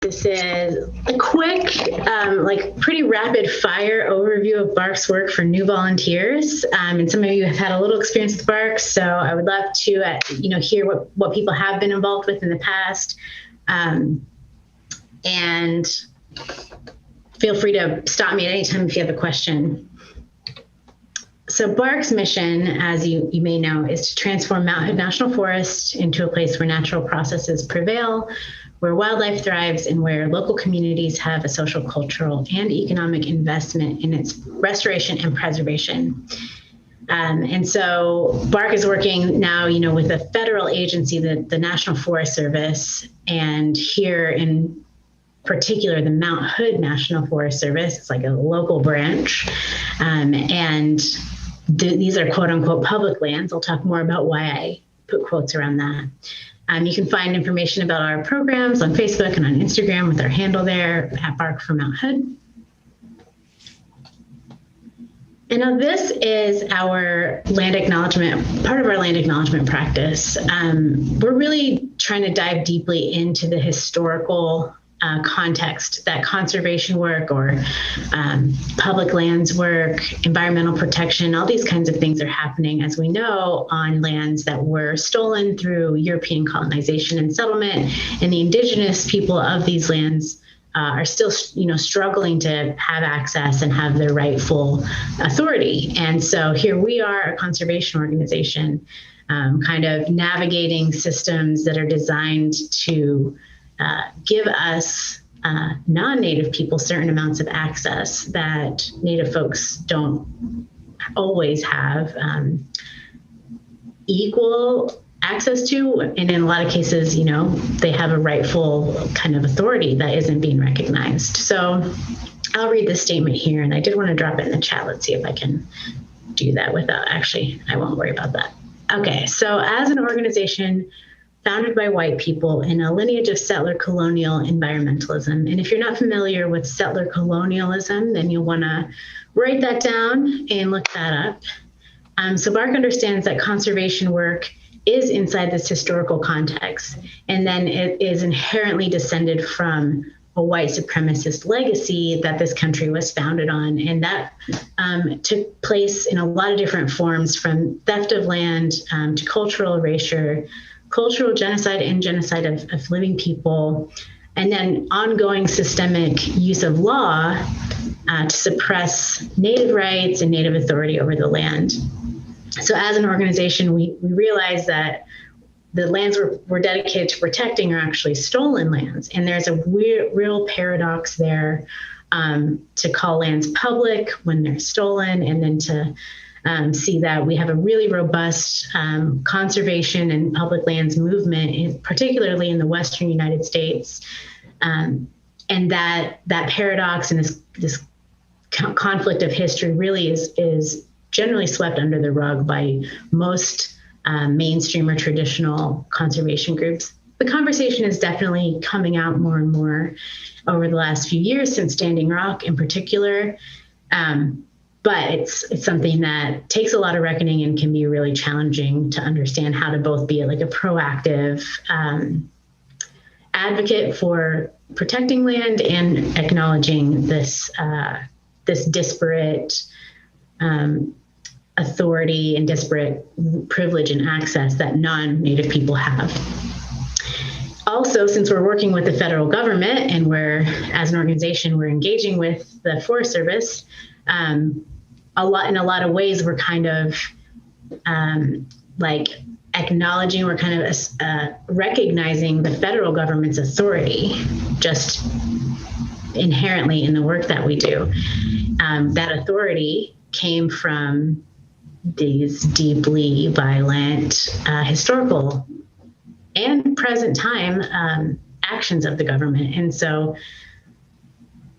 This is a quick, pretty rapid fire overview of BARC's work for new volunteers. And some of you have had a little experience with BARC, so I would love to, hear what people have been involved with in the past. And feel free to stop me at any time if you have a question. So BARC's mission, as you may know, is to transform Mount Hood National Forest into a place where natural processes prevail, where wildlife thrives, and where local communities have a social, cultural, and economic investment in its restoration and preservation. And so BARC is working now, with a federal agency, the National Forest Service, and here in particular, the Mount Hood National Forest Service. It's like a local branch. And these are quote unquote public lands. I'll talk more about why I put quotes around that. You can find information about our programs on Facebook and on Instagram with our handle there at BARC for Mount Hood. And now this is our land acknowledgement, part of our land acknowledgement practice. We're really trying to dive deeply into the historical context that conservation work or public lands work, environmental protection, all these kinds of things are happening, as we know, on lands that were stolen through European colonization and settlement. And the indigenous people of these lands are still, struggling to have access and have their rightful authority. And so here we are, a conservation organization, kind of navigating systems that are designed to give us non-Native people certain amounts of access that Native folks don't always have equal access to. And in a lot of cases, they have a rightful kind of authority that isn't being recognized. So I'll read this statement here, and I did want to drop it in the chat. Let's see if I can do that without, actually, I won't worry about that. Okay, so as an organization founded by white people in a lineage of settler colonial environmentalism. And if you're not familiar with settler colonialism, then you'll want to write that down and look that up. So BARC understands that conservation work is inside this historical context, and then it is inherently descended from a white supremacist legacy that this country was founded on. And that took place in a lot of different forms, from theft of land to cultural erasure, cultural genocide and genocide of living people, and then ongoing systemic use of law to suppress Native rights and Native authority over the land. So as an organization, we realize that the lands we're dedicated to protecting are actually stolen lands. And there's a real paradox there to call lands public when they're stolen, and then to see that we have a really robust conservation and public lands movement, particularly in the Western United States. And that paradox and this conflict of history really is generally swept under the rug by most mainstream or traditional conservation groups. The conversation is definitely coming out more and more over the last few years, since Standing Rock in particular. But it's something that takes a lot of reckoning and can be really challenging to understand how to both be like a proactive advocate for protecting land and acknowledging this disparate authority and disparate privilege and access that non-Native people have. Also, since we're working with the federal government and as an organization, we're engaging with the Forest Service, in a lot of ways, we're kind of acknowledging, we're kind of recognizing the federal government's authority just inherently in the work that we do. That authority came from these deeply violent historical and present time actions of the government. And so,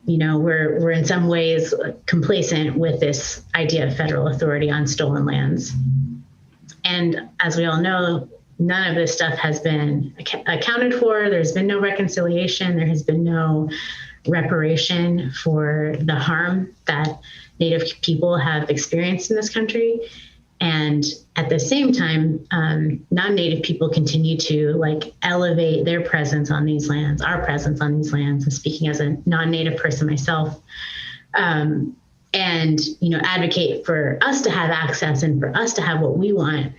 we're in some ways complacent with this idea of federal authority on stolen lands. And as we all know, none of this stuff has been accounted for. There's been no reconciliation. There has been no reparation for the harm that Native people have experienced in this country. And at the same time, non-Native people continue to like elevate their presence on these lands, our presence on these lands. And speaking as a non-Native person myself, and advocate for us to have access and for us to have what we want.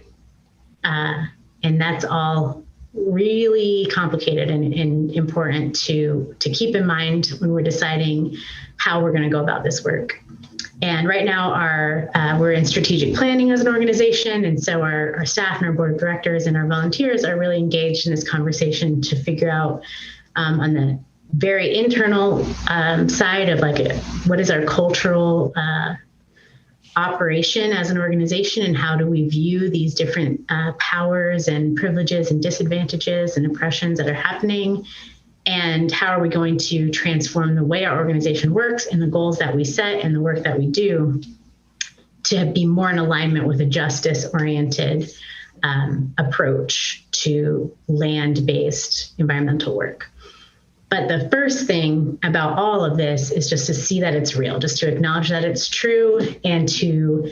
And that's all really complicated and important to keep in mind when we're deciding how we're going to go about this work. And right now, we're in strategic planning as an organization, and so our staff and our board of directors and our volunteers are really engaged in this conversation to figure out on the very internal side of like what is our cultural operation as an organization, and how do we view these different powers and privileges and disadvantages and oppressions that are happening, and how are we going to transform the way our organization works and the goals that we set and the work that we do to be more in alignment with a justice-oriented approach to land-based environmental work. But the first thing about all of this is just to see that it's real, just to acknowledge that it's true, and to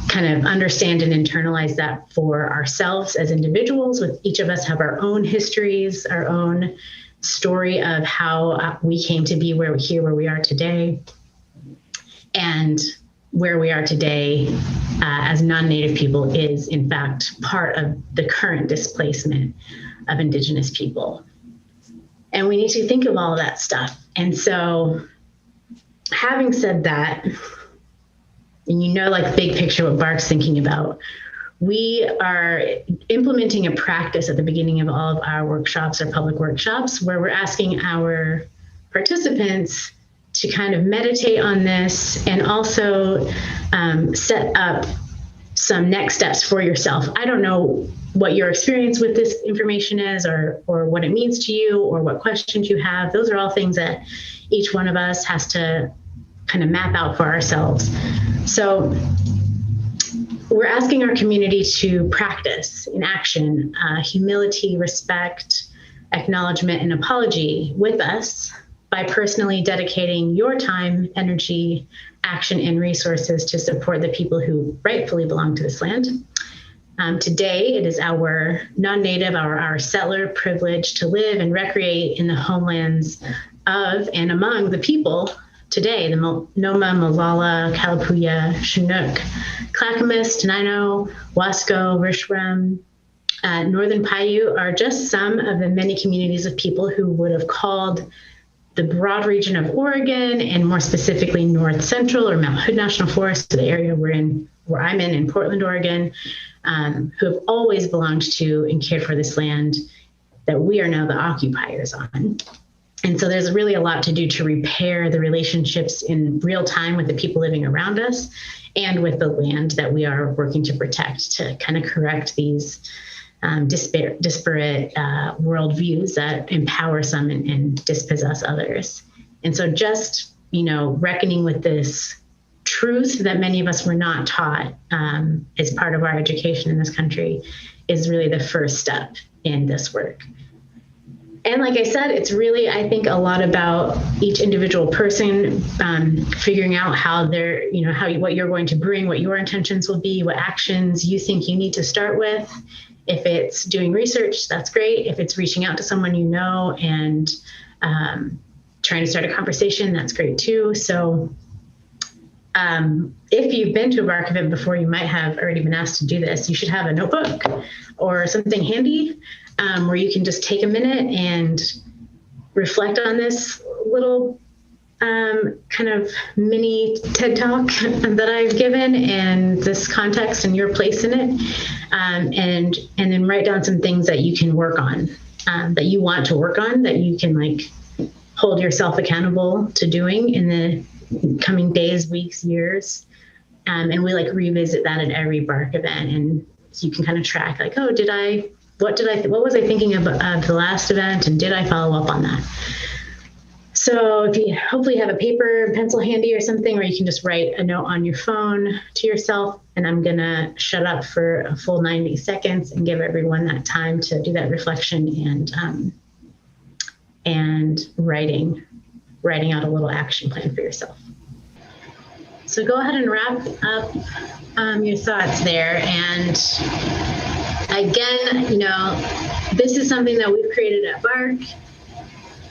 kind of understand and internalize that for ourselves as individuals. With each of us have our own histories, our own story of how we came to be where we are today, and where we are today as non-Native people is in fact part of the current displacement of Indigenous people. And we need to think of all of that stuff. And so having said that, and like big picture what Bark's thinking about, we are implementing a practice at the beginning of all of our workshops, our public workshops, where we're asking our participants to kind of meditate on this and also set up some next steps for yourself. I don't know what your experience with this information is, or what it means to you, or what questions you have. Those are all things that each one of us has to kind of map out for ourselves. So we're asking our community to practice in action humility, respect, acknowledgement, and apology with us by personally dedicating your time, energy, action, and resources to support the people who rightfully belong to this land. Today, it is our non-Native, our settler privilege to live and recreate in the homelands of and among the people today, the Noma, Molalla, Kalapuya, Chinook, Clackamas, Tenino, Wasco, Rishram, Northern Paiute are just some of the many communities of people who would have called the broad region of Oregon, and more specifically North Central or Mount Hood National Forest, the area where I'm in Portland, Oregon, who have always belonged to and cared for this land that we are now the occupiers on. And so there's really a lot to do to repair the relationships in real time with the people living around us and with the land that we are working to protect, to kind of correct these disparate worldviews that empower some and dispossess others. And so just, reckoning with this truth that many of us were not taught as part of our education in this country is really the first step in this work. And like I said, it's really, I think, a lot about each individual person figuring out how they're, what you're going to bring, what your intentions will be, what actions you think you need to start with. If it's doing research, that's great. If it's reaching out to someone you know and trying to start a conversation, that's great too. So if you've been to a Bark event before, you might have already been asked to do this. You should have a notebook or something handy where you can just take a minute and reflect on this little kind of mini TED Talk that I've given and this context and your place in it. And then write down some things that you can work on, that you want to work on, that you can hold yourself accountable to doing in the coming days, weeks, years. And we revisit that at every Bark event. And so you can kind of track what was I thinking of the last event, and did I follow up on that? So if you hopefully have a paper and pencil handy or something, or you can just write a note on your phone to yourself, and I'm gonna shut up for a full 90 seconds and give everyone that time to do that reflection and writing out a little action plan for yourself. So go ahead and wrap up your thoughts there. And again, this is something that we've created at BARC.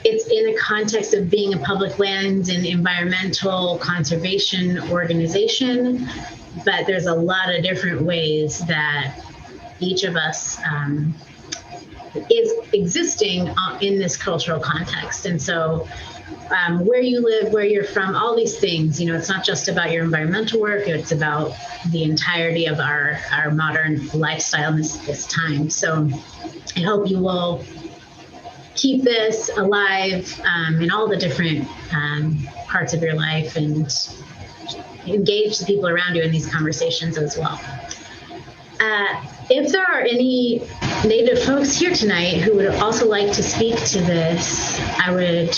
It's in the context of being a public lands and environmental conservation organization, but there's a lot of different ways that each of us is existing in this cultural context. And so where you live, where you're from, all these things, it's not just about your environmental work, it's about the entirety of our modern lifestyle in this time. So I hope you will keep this alive in all the different parts of your life and engage the people around you in these conversations as well. If there are any Native folks here tonight who would also like to speak to this, I would,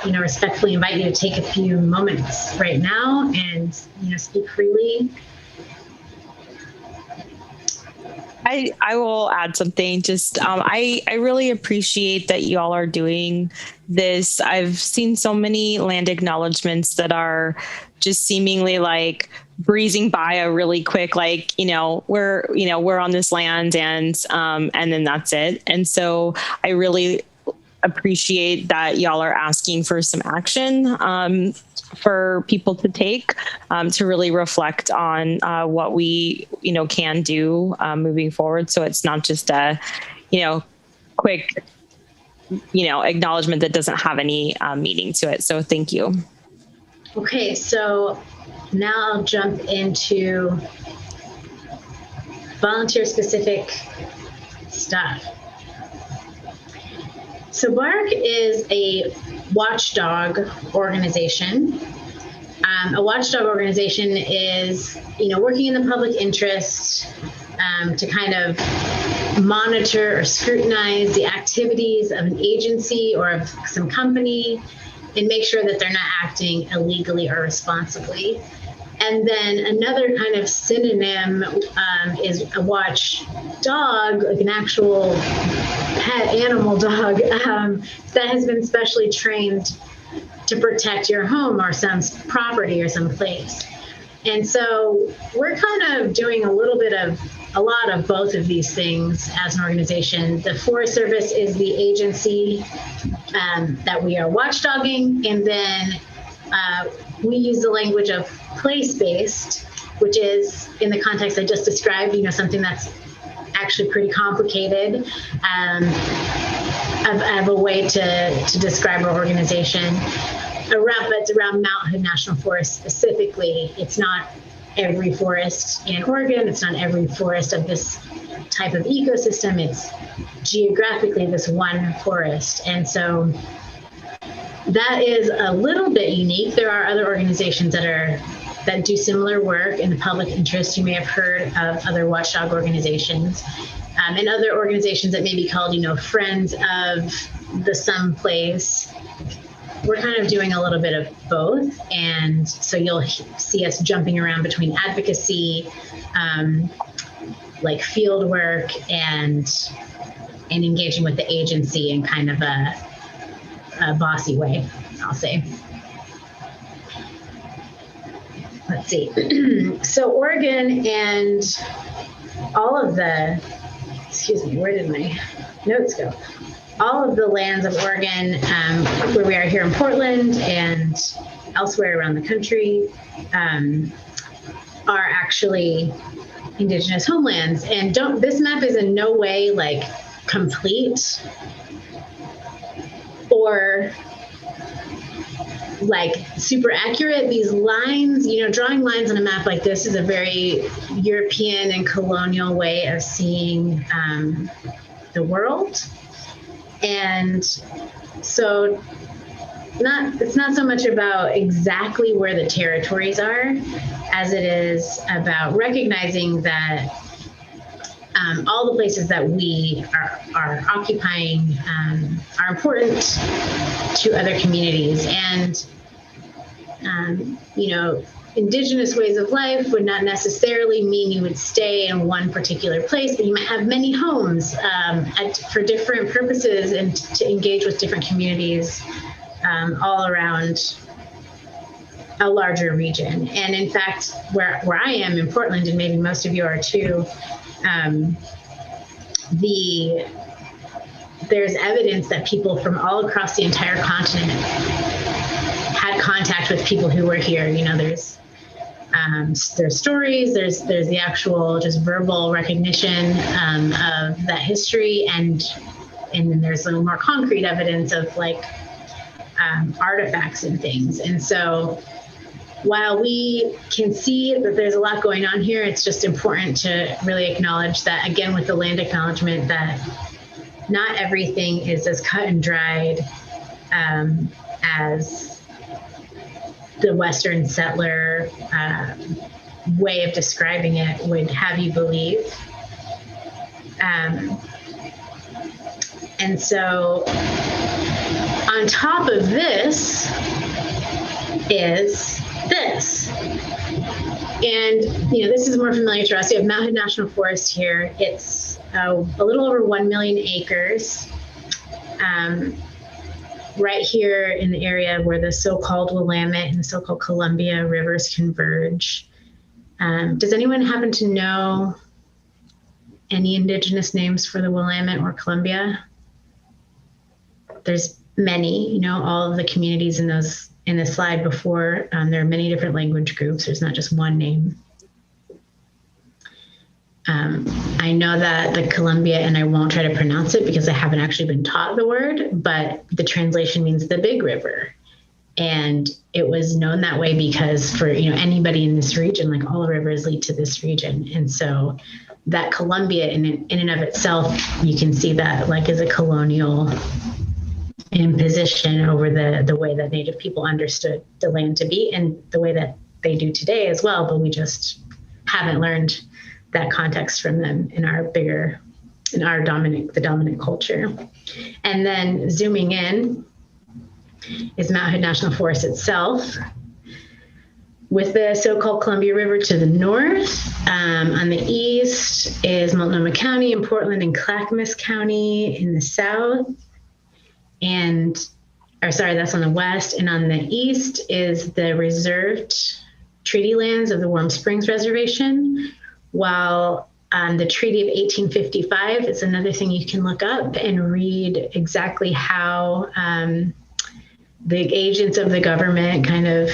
respectfully invite you to take a few moments right now and, speak freely. I will add something. Just I really appreciate that you all are doing this. I've seen so many land acknowledgements that are just seemingly like breezing by a really quick, like, we're on this land and then that's it. And so I really appreciate that y'all are asking for some action for people to take to really reflect on what we, can do moving forward. So it's not just a, quick, acknowledgement that doesn't have any meaning to it. So thank you. Okay, so now I'll jump into volunteer-specific stuff. So BARC is a watchdog organization. A watchdog organization is, working in the public interest to kind of monitor or scrutinize the activities of an agency or of some company and make sure that they're not acting illegally or responsibly. And then another kind of synonym is a watchdog, like an actual pet animal dog that has been specially trained to protect your home or some property or some place. And so we're kind of doing a lot of both of these things as an organization. The Forest Service is the agency that we are watchdogging, and then we use the language of place-based, which is in the context I just described, something that's actually pretty complicated of a way to describe our organization. But around Mount Hood National Forest specifically, it's not every forest in Oregon, it's not every forest of this type of ecosystem, it's geographically this one forest. And so that is a little bit unique. There are other organizations that do similar work in the public interest. You may have heard of other watchdog organizations and other organizations that may be called, Friends of the Someplace. We're kind of doing a little bit of both. And so you'll see us jumping around between advocacy, like field work and engaging with the agency in kind of a bossy way, I'll say. Let's see. So Oregon and all of the, where did my notes go? All of the lands of Oregon, where we are here in Portland and elsewhere around the country, are actually Indigenous homelands. And this map is in no way like complete or like super accurate. These lines, drawing lines on a map like this is a very European and colonial way of seeing the world. And so it's not so much about exactly where the territories are as it is about recognizing that all the places that we are occupying are important to other communities. And, Indigenous ways of life would not necessarily mean you would stay in one particular place, but you might have many homes for different purposes and to engage with different communities all around a larger region. And in fact, where I am in Portland, and maybe most of you are too, there's evidence that people from all across the entire continent had contact with people who were here. You know, there's stories, there's the actual just verbal recognition of that history, and then there's a little more concrete evidence of like artifacts and things. And so while we can see that there's a lot going on here, it's just important to really acknowledge that, again, with the land acknowledgement, that not everything is as cut and dried as the Western settler way of describing it would have you believe. And so on top of this is this. And, you know, this is more familiar to us. We have Mount Hood National Forest here. It's a little over 1 million acres. Right here in the area where the so-called Willamette and the so-called Columbia rivers converge. Does anyone happen to know any indigenous names for the Willamette or Columbia? There's many, you know, all of the communities in those in the slide before. There are many different language groups. There's not just one name. I know that the Columbia, and I won't try to pronounce it because I haven't actually been taught the word, but the translation means the big river. And it was known that way because for, you know, anybody in this region, like all the rivers lead to this region. And so that Columbia in and of itself, you can see that like is a colonial imposition over the way that Native people understood the land to be, and the way that they do today as well, but we just haven't learned that context from them in the dominant culture. And then zooming in is Mount Hood National Forest itself, with the so-called Columbia River to the north. On the east is Multnomah County and Portland and Clackamas County in the south. That's on the west. And on the east is the reserved treaty lands of the Warm Springs Reservation, while the Treaty of 1855 is another thing you can look up and read exactly how the agents of the government kind of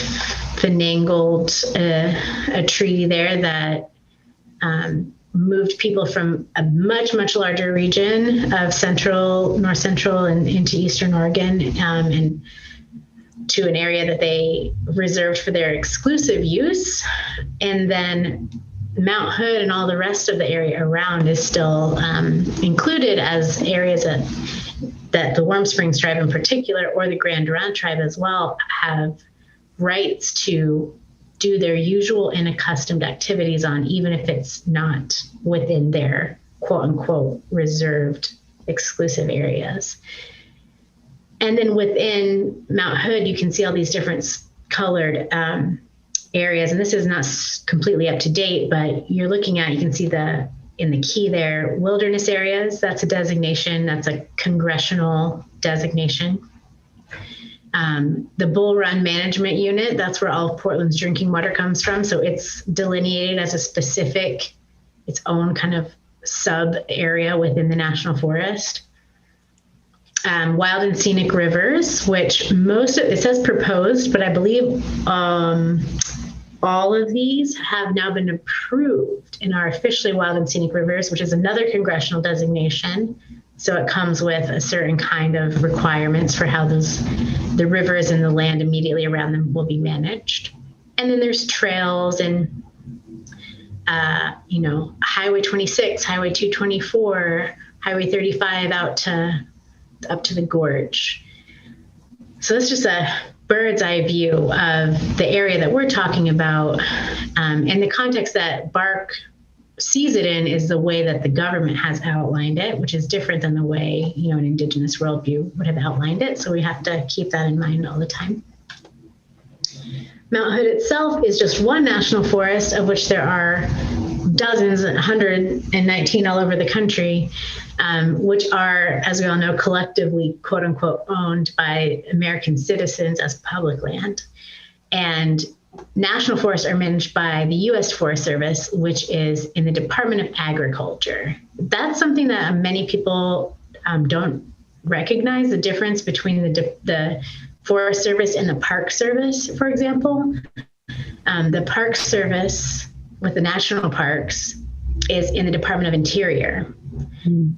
finagled a treaty there that moved people from a much, much larger region of north central and into eastern Oregon, and to an area that they reserved for their exclusive use. And then Mount Hood and all the rest of the area around is still included as areas that the Warm Springs tribe in particular, or the Grand Durant tribe as well, have rights to do their usual and accustomed activities on, even if it's not within their quote unquote reserved exclusive areas. And then within Mount Hood, you can see all these different colored areas. And this is not completely up to date, but you can see in the key there, wilderness areas. That's a designation. That's a congressional designation. The Bull Run Management Unit, that's where all of Portland's drinking water comes from. So it's delineated as a specific, its own kind of sub area within the National Forest. Wild and scenic rivers, which it says proposed, but I believe all of these have now been approved and are officially wild and scenic rivers, which is another congressional designation. So it comes with a certain kind of requirements for how the rivers and the land immediately around them will be managed. And then there's trails and, Highway 26, Highway 224, Highway 35 up to the gorge. So that's just a bird's eye view of the area that we're talking about. And the context that Bark sees it in is the way that the government has outlined it, which is different than the way, an Indigenous worldview would have outlined it. So we have to keep that in mind all the time. Mount Hood itself is just one national forest, of which there are dozens, 119 all over the country, which are, as we all know, collectively, quote unquote, owned by American citizens as public land. And national forests are managed by the U.S. Forest Service, which is in the Department of Agriculture. That's something that many people don't recognize, the difference between the Forest Service and the Park Service, for example. The Park Service with the national parks is in the Department of Interior.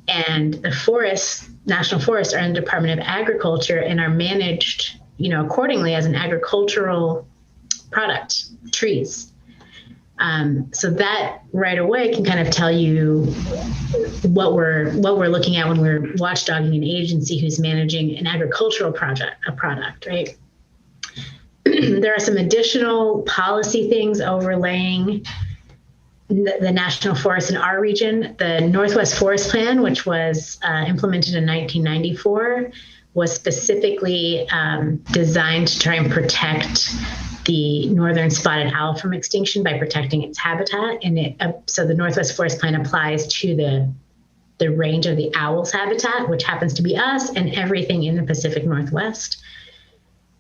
And the national forests are in the Department of Agriculture and are managed, accordingly as an agricultural product, trees. So that right away can kind of tell you what we're looking at when we're watchdogging an agency who's managing an agricultural product, right? There are some additional policy things overlaying the national forests in our region. The Northwest Forest Plan, which was implemented in 1994, was specifically designed to try and protect the northern spotted owl from extinction by protecting its habitat. And so the Northwest Forest Plan applies to the range of the owl's habitat, which happens to be us and everything in the Pacific Northwest.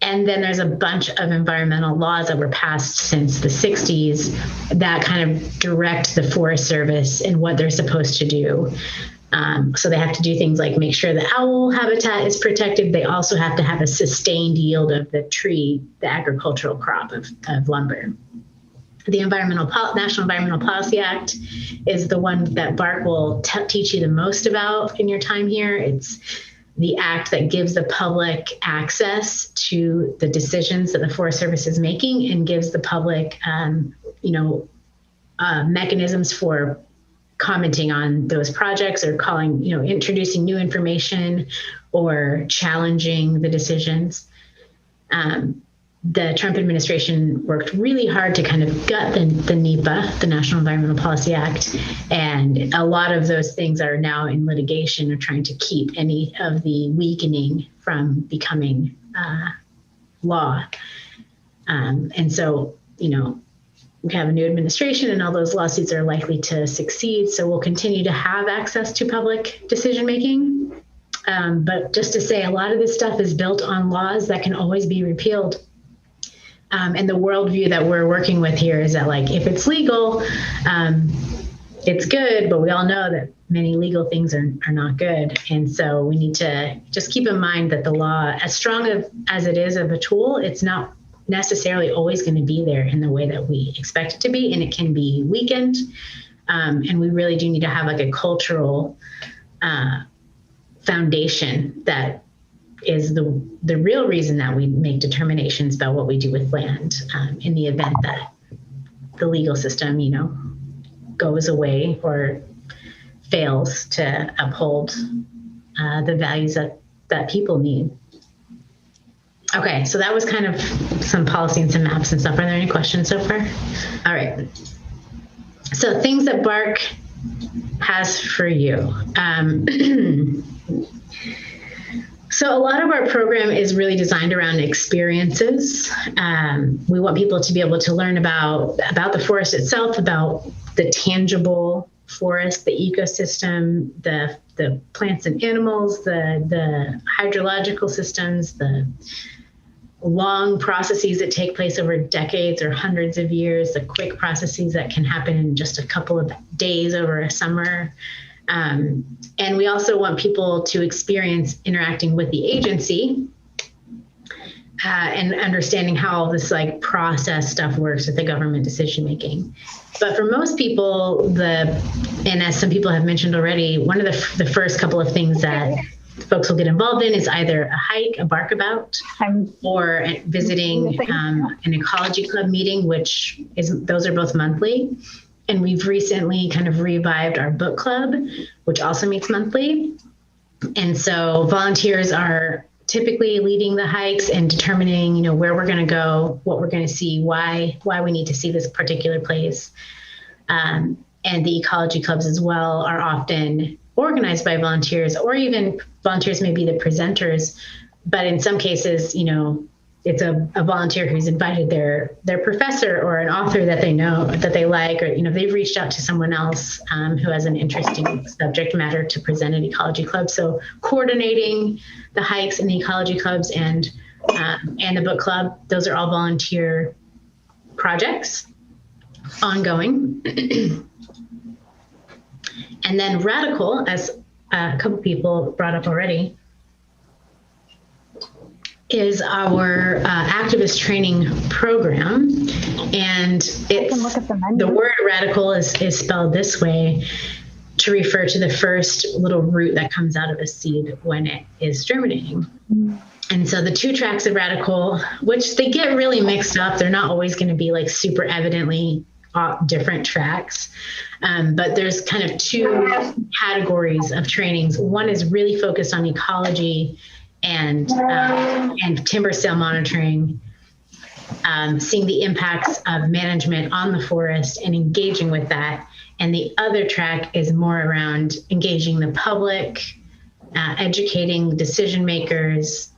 And then there's a bunch of environmental laws that were passed since the 60s that kind of direct the Forest Service and what they're supposed to do. So they have to do things like make sure the owl habitat is protected. They also have to have a sustained yield of the tree, the agricultural crop of lumber. The National Environmental Policy Act is the one that Bark will teach you the most about in your time here. It's the act that gives the public access to the decisions that the Forest Service is making and gives the public, mechanisms for commenting on those projects or introducing new information or challenging the decisions. The Trump administration worked really hard to kind of gut the NEPA, the National Environmental Policy Act, and a lot of those things are now in litigation or trying to keep any of the weakening from becoming law. And so, we have a new administration and all those lawsuits are likely to succeed. So we'll continue to have access to public decision-making. But just to say, a lot of this stuff is built on laws that can always be repealed. And the worldview that we're working with here is that, if it's legal, it's good, but we all know that many legal things are not good. And so we need to just keep in mind that the law, as strong as it is of a tool, it's not necessarily always going to be there in the way that we expect it to be, and it can be weakened. And we really do need to have a cultural foundation that is the real reason that we make determinations about what we do with land in the event that the legal system, goes away or fails to uphold the values that people need. Okay, so that was kind of some policy and some maps and stuff. Are there any questions so far? All right. So things that Bark has for you. So a lot of our program is really designed around experiences. We want people to be able to learn about the forest itself, about the tangible forest, the ecosystem, the plants and animals, the hydrological systems, the long processes that take place over decades or hundreds of years, the quick processes that can happen in just a couple of days over a summer. And we also want people to experience interacting with the agency and understanding how this process stuff works with the government decision making. But for most people, and as some people have mentioned already, one of the first couple of things that folks will get involved in is either a hike, a barkabout, or visiting an Ecology Club meeting, those are both monthly. And we've recently kind of revived our book club, which also meets monthly. And so volunteers are typically leading the hikes and determining, where we're going to go, what we're going to see, why we need to see this particular place. And the Ecology Clubs as well are often organized by volunteers, or even volunteers may be the presenters. But in some cases, it's a volunteer who's invited their professor or an author that they know, that they like, or, they've reached out to someone else who has an interesting subject matter to present at Ecology Club. So coordinating the hikes in the Ecology Clubs and and the book club. Those are all volunteer projects, ongoing. And then Radical, as a couple people brought up already, is our activist training program. And it's, the word radical is spelled this way to refer to the first little root that comes out of a seed when it is germinating. And so the 2 tracks of Radical, which they get really mixed up, they're not always going to be like super evidently different tracks. But there's kind of 2 categories of trainings. One is really focused on ecology and timber sale monitoring, seeing the impacts of management on the forest and engaging with that. And the other track is more around engaging the public, educating decision makers,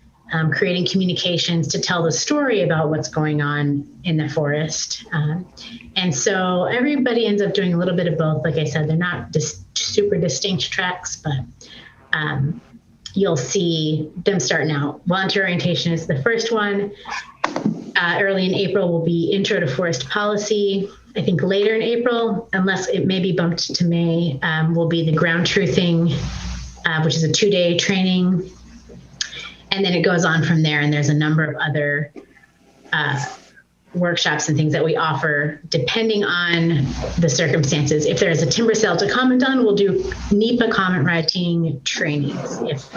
creating communications to tell the story about what's going on in the forest. And so everybody ends up doing a little bit of both. Like I said, they're not super distinct tracks, but you'll see them starting out. Volunteer orientation is the first one. Early in April will be Intro to Forest Policy. I think later in April, unless it may be bumped to May, will be the ground truthing, which is a 2-day training. And then it goes on from there, and there's a number of other workshops and things that we offer depending on the circumstances. If there's a timber sale to comment on, we'll do NEPA comment writing trainings. If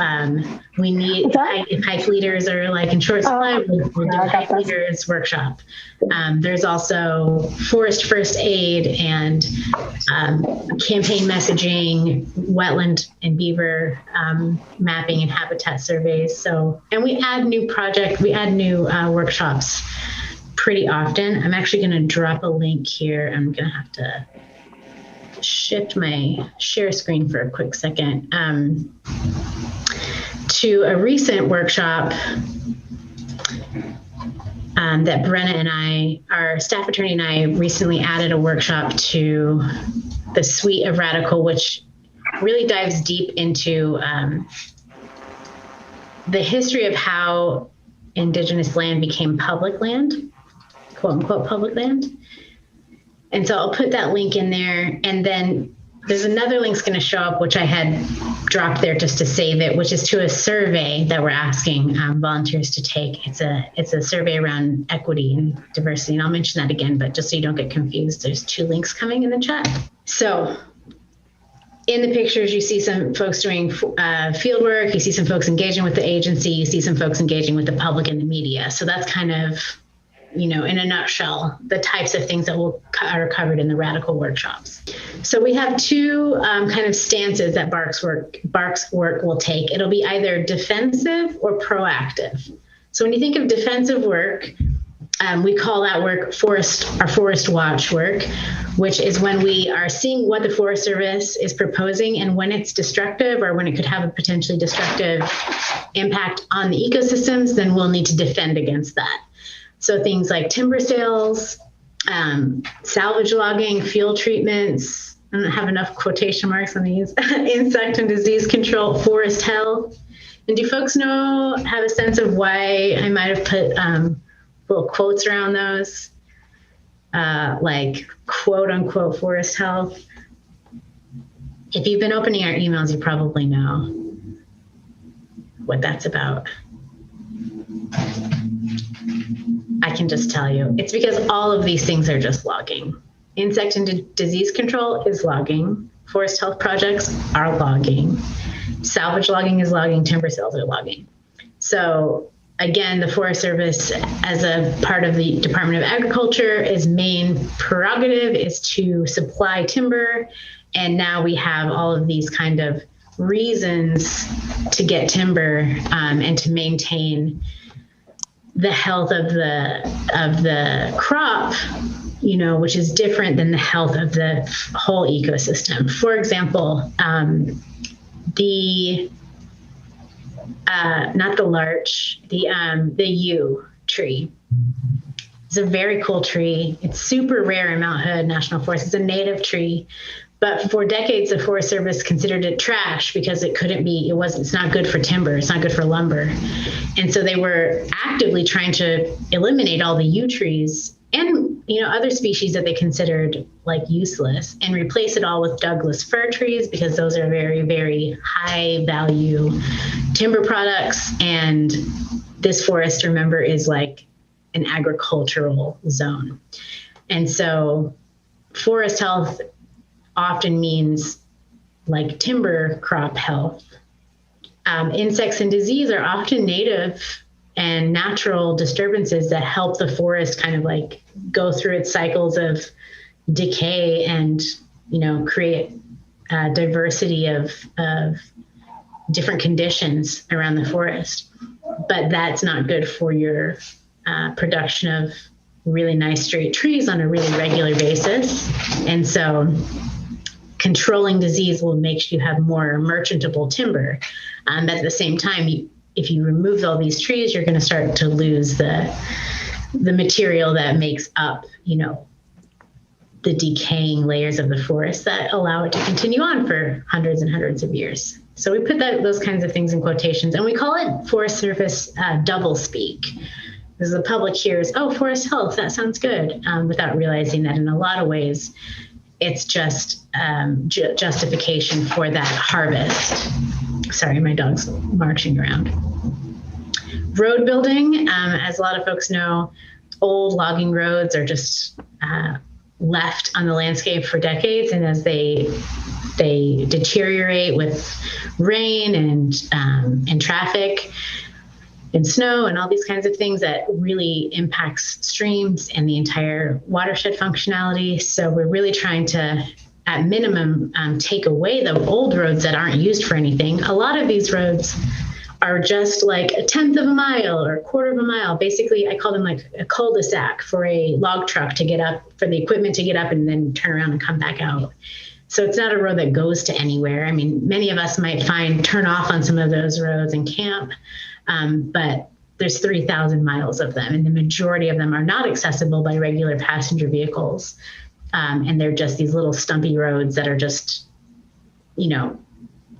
we need, if hike leaders are like in short supply, we'll do a hike leaders workshop. There's also forest first aid and campaign messaging, wetland and beaver mapping and habitat surveys. So, and we add new workshops pretty often. I'm actually going to drop a link here. I'm going to have to shift my share screen for a quick second to a recent workshop that Brenna and I, our staff attorney and I, recently added a workshop to the suite of Radical, which really dives deep into the history of how Indigenous land became public land, quote unquote public land. And so I'll put that link in there. And then there's another link's going to show up, which I had dropped there just to save it, which is to a survey that we're asking volunteers to take. It's a survey around equity and diversity. And I'll mention that again, but just so you don't get confused, there's 2 links coming in the chat. So in the pictures, you see some folks doing field work. You see some folks engaging with the agency. You see some folks engaging with the public and the media. So that's kind of, in a nutshell, the types of things that are covered in the Radical workshops. So we have 2 kind of stances that BARC's work will take. It'll be either defensive or proactive. So when you think of defensive work, we call that work our forest watch work, which is when we are seeing what the Forest Service is proposing and when it's destructive or when it could have a potentially destructive impact on the ecosystems, then we'll need to defend against that. So things like timber sales, salvage logging, fuel treatments, I don't have enough quotation marks on these, insect and disease control, forest health. And do folks have a sense of why I might have put little quotes around those, like quote unquote forest health? If you've been opening our emails, you probably know what that's about. I can just tell you, it's because all of these things are just logging. Insect and disease control is logging. Forest health projects are logging. Salvage logging is logging. Timber sales are logging. So again, the Forest Service, as a part of the Department of Agriculture, its main prerogative is to supply timber. And now we have all of these kind of reasons to get timber and to maintain the health of the crop, which is different than the health of the whole ecosystem. For example, not the larch, the yew tree. It's a very cool tree. It's super rare in Mount Hood National Forest. It's a native tree, But for decades, the Forest Service considered it trash because it's not good for timber, it's not good for lumber. And so they were actively trying to eliminate all the yew trees and, other species that they considered like useless, and replace it all with Douglas fir trees, because those are very, very high value timber products. And this forest, remember, is like an agricultural zone. And so forest health often means like timber crop health. Insects and disease are often native and natural disturbances that help the forest kind of like go through its cycles of decay and, create diversity of different conditions around the forest. But that's not good for your production of really nice straight trees on a really regular basis. And so controlling disease will make you have more merchantable timber. But at the same time, if you remove all these trees, you're going to start to lose the material that makes up, the decaying layers of the forest that allow it to continue on for hundreds and hundreds of years. So we put those kinds of things in quotations, and we call it Forest Service double speak. Because the public hears, oh, forest health, that sounds good, without realizing that in a lot of ways, it's just justification for that harvest. Sorry, my dog's marching around. Road building, as a lot of folks know, old logging roads are just left on the landscape for decades, and as they deteriorate with rain and traffic and snow and all these kinds of things, that really impacts streams and the entire watershed functionality. So we're really trying to, at minimum, take away the old roads that aren't used for anything. A lot of these roads are just like a tenth of a mile or a quarter of a mile. Basically, I call them like a cul-de-sac for a log truck to get up, for the equipment to get up and then turn around and come back out. So it's not a road that goes to anywhere. I mean, many of us might turn off on some of those roads and camp, but there's 3,000 miles of them, and the majority of them are not accessible by regular passenger vehicles. And they're just these little stumpy roads that are just,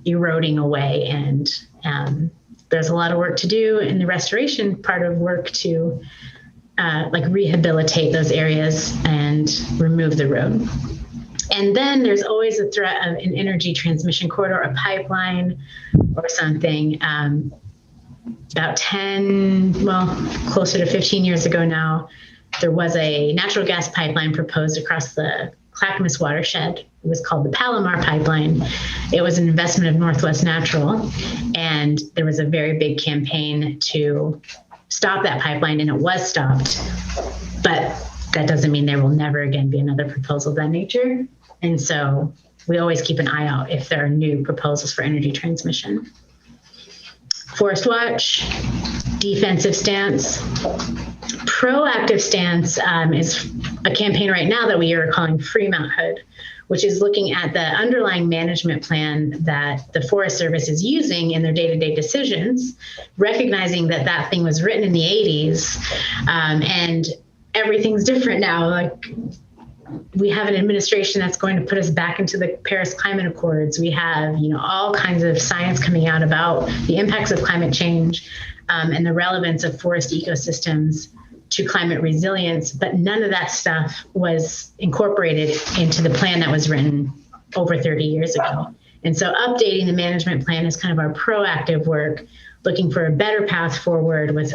eroding away. And there's a lot of work to do in the restoration part of work to rehabilitate those areas and remove the road. And then there's always a threat of an energy transmission corridor, a pipeline or something. About closer to 15 years ago now, there was a natural gas pipeline proposed across the Clackamas watershed. It was called the Palomar Pipeline. It was an investment of Northwest Natural, and there was a very big campaign to stop that pipeline, and it was stopped. But that doesn't mean there will never again be another proposal of that nature. And so we always keep an eye out if there are new proposals for energy transmission. Forest watch, defensive stance. Proactive stance is a campaign right now that we are calling Fremonthood, which is looking at the underlying management plan that the Forest Service is using in their day-to-day decisions, recognizing that that thing was written in the 80s, and everything's different now. Like, we have an administration that's going to put us back into the Paris Climate Accords. We have, all kinds of science coming out about the impacts of climate change and the relevance of forest ecosystems to climate resilience, but none of that stuff was incorporated into the plan that was written over 30 years ago. And so updating the management plan is kind of our proactive work, looking for a better path forward with,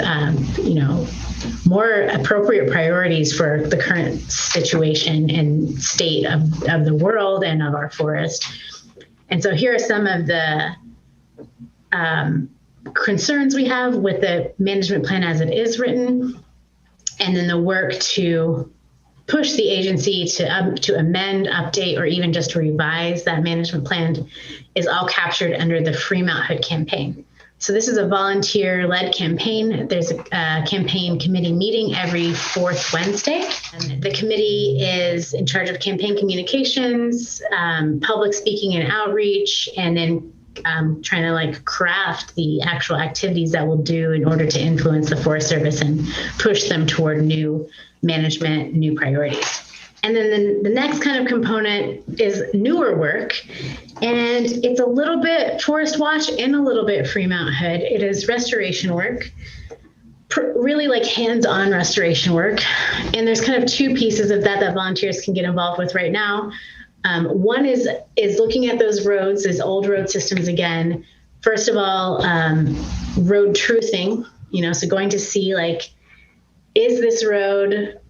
more appropriate priorities for the current situation and state of the world and of our forest. And so here are some of the concerns we have with the management plan as it is written, and then the work to push the agency to amend, update, or even just revise that management plan is all captured under the Fremonthood campaign. So this is a volunteer-led campaign. There's a campaign committee meeting every fourth Wednesday. And the committee is in charge of campaign communications, public speaking and outreach, and then trying to craft the actual activities that we'll do in order to influence the Forest Service and push them toward new management, new priorities. And then the next kind of component is newer work. And it's a little bit Forest Watch and a little bit Fremont Hood. It is restoration work, really like hands-on restoration work. And there's kind of two pieces of that volunteers can get involved with right now. One is looking at those roads, those old road systems again. First of all, road truthing, so going to see, like, is this road,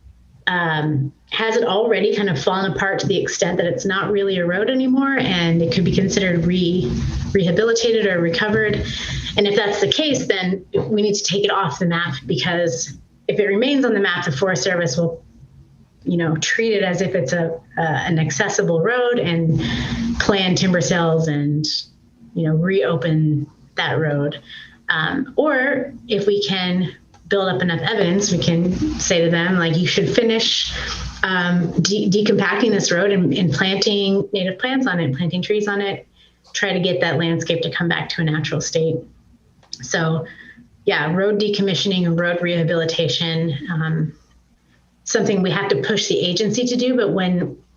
has it already kind of fallen apart to the extent that it's not really a road anymore and it could be considered rehabilitated or recovered? And if that's the case, then we need to take it off the map, because if it remains on the map, the Forest Service will, treat it as if it's an accessible road and plan timber sales and, reopen that road. Or if we can build up enough evidence, we can say to them, like, you should finish decompacting this road and planting native plants on it, planting trees on it, try to get that landscape to come back to a natural state. So yeah, road decommissioning and road rehabilitation, something we have to push the agency to do,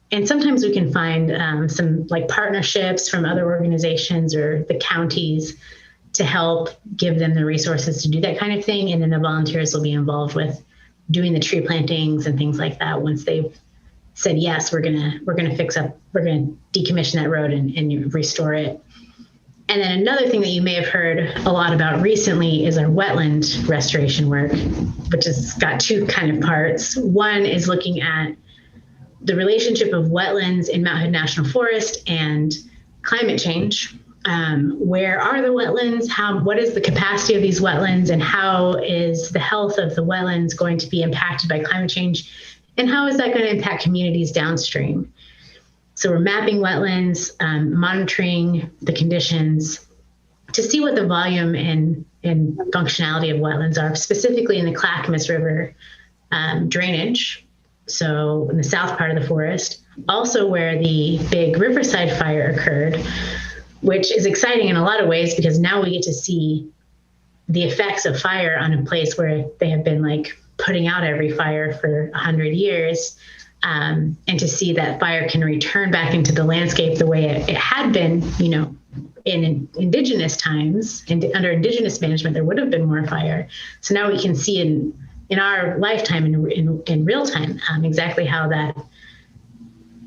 and sometimes we can find some like partnerships from other organizations or the counties to help give them the resources to do that kind of thing. And then the volunteers will be involved with doing the tree plantings and things like that. Once they've said, yes, we're gonna decommission that road and restore it. And then another thing that you may have heard a lot about recently is our wetland restoration work, which has got two kind of parts. One is looking at the relationship of wetlands in Mount Hood National Forest and climate change. Where are the wetlands? What is the capacity of these wetlands, and how is the health of the wetlands going to be impacted by climate change? And how is that going to impact communities downstream? So we're mapping wetlands, monitoring the conditions to see what the volume and functionality of wetlands are, specifically in the Clackamas River drainage. So in the south part of the forest, also where the big Riverside fire occurred, which is exciting in a lot of ways, because now we get to see the effects of fire on a place where they have been like putting out every fire for 100 years. And to see that fire can return back into the landscape the way it had been, in indigenous times, and under indigenous management, there would have been more fire. So now we can see in our lifetime, in real time, exactly how that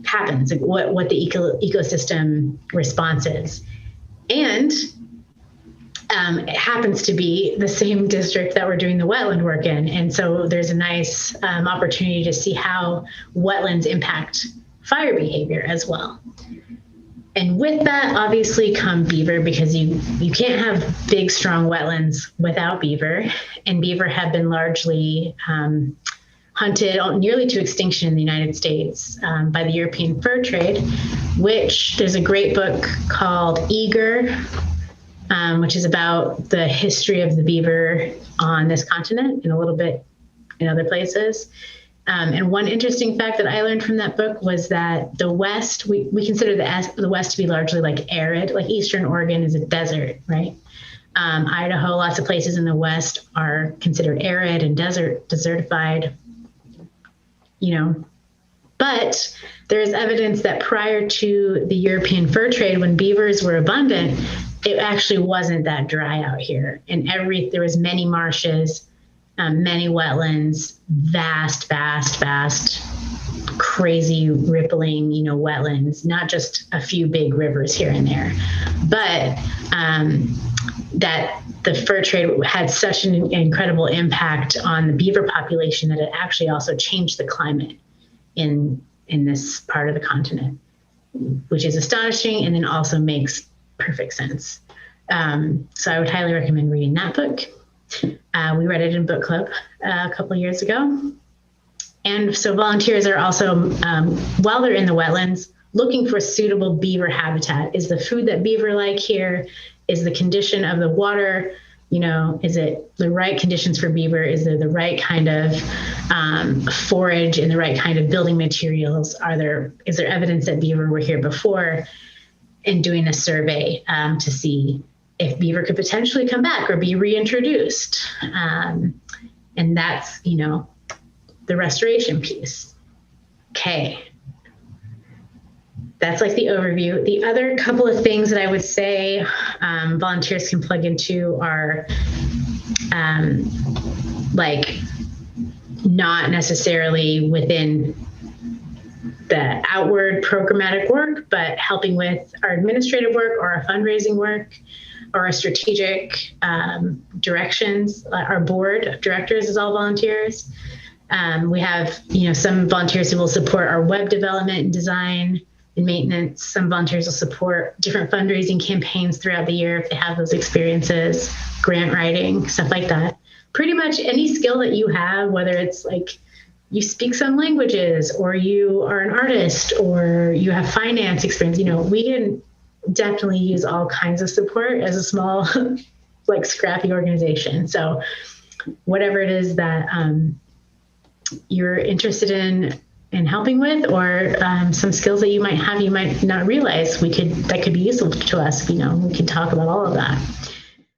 happens, like what the ecosystem response is. And it happens to be the same district that we're doing the wetland work in. And so there's a nice opportunity to see how wetlands impact fire behavior as well. And with that, obviously, come beaver, because you can't have big, strong wetlands without beaver. And beaver have been largely hunted nearly to extinction in the United States by the European fur trade, which there's a great book called Eager, which is about the history of the beaver on this continent and a little bit in other places. And one interesting fact that I learned from that book was that the West, we consider the West to be largely like arid, like Eastern Oregon is a desert, right? Idaho, lots of places in the West are considered arid and desertified, But there is evidence that prior to the European fur trade, when beavers were abundant, it actually wasn't that dry out here. And there was many marshes, many wetlands, vast, crazy rippling, wetlands, not just a few big rivers here and there, but that the fur trade had such an incredible impact on the beaver population that it actually also changed the climate in this part of the continent, which is astonishing and then also makes perfect sense. So I would highly recommend reading that book. We read it in book club a couple of years ago. And so volunteers are also, while they're in the wetlands, looking for suitable beaver habitat. Is the food that beaver like here? Is the condition of the water, is it the right conditions for beaver? Is there the right kind of forage and the right kind of building materials? Is there evidence that beaver were here before? And doing a survey to see if beaver could potentially come back or be reintroduced. And that's, the restoration piece. Okay. That's like the overview. The other couple of things that I would say volunteers can plug into are like not necessarily within the outward programmatic work, but helping with our administrative work or our fundraising work or our strategic directions. Our board of directors is all volunteers. We have, some volunteers who will support our web development and design and maintenance. Some volunteers will support different fundraising campaigns throughout the year if they have those experiences, grant writing, stuff like that. Pretty much any skill that you have, whether it's like you speak some languages or you are an artist or you have finance experience, we can definitely use all kinds of support as a small, like scrappy organization. So whatever it is that you're interested in helping with, or some skills that you might have, you might not realize that could be useful to us. We can talk about all of that.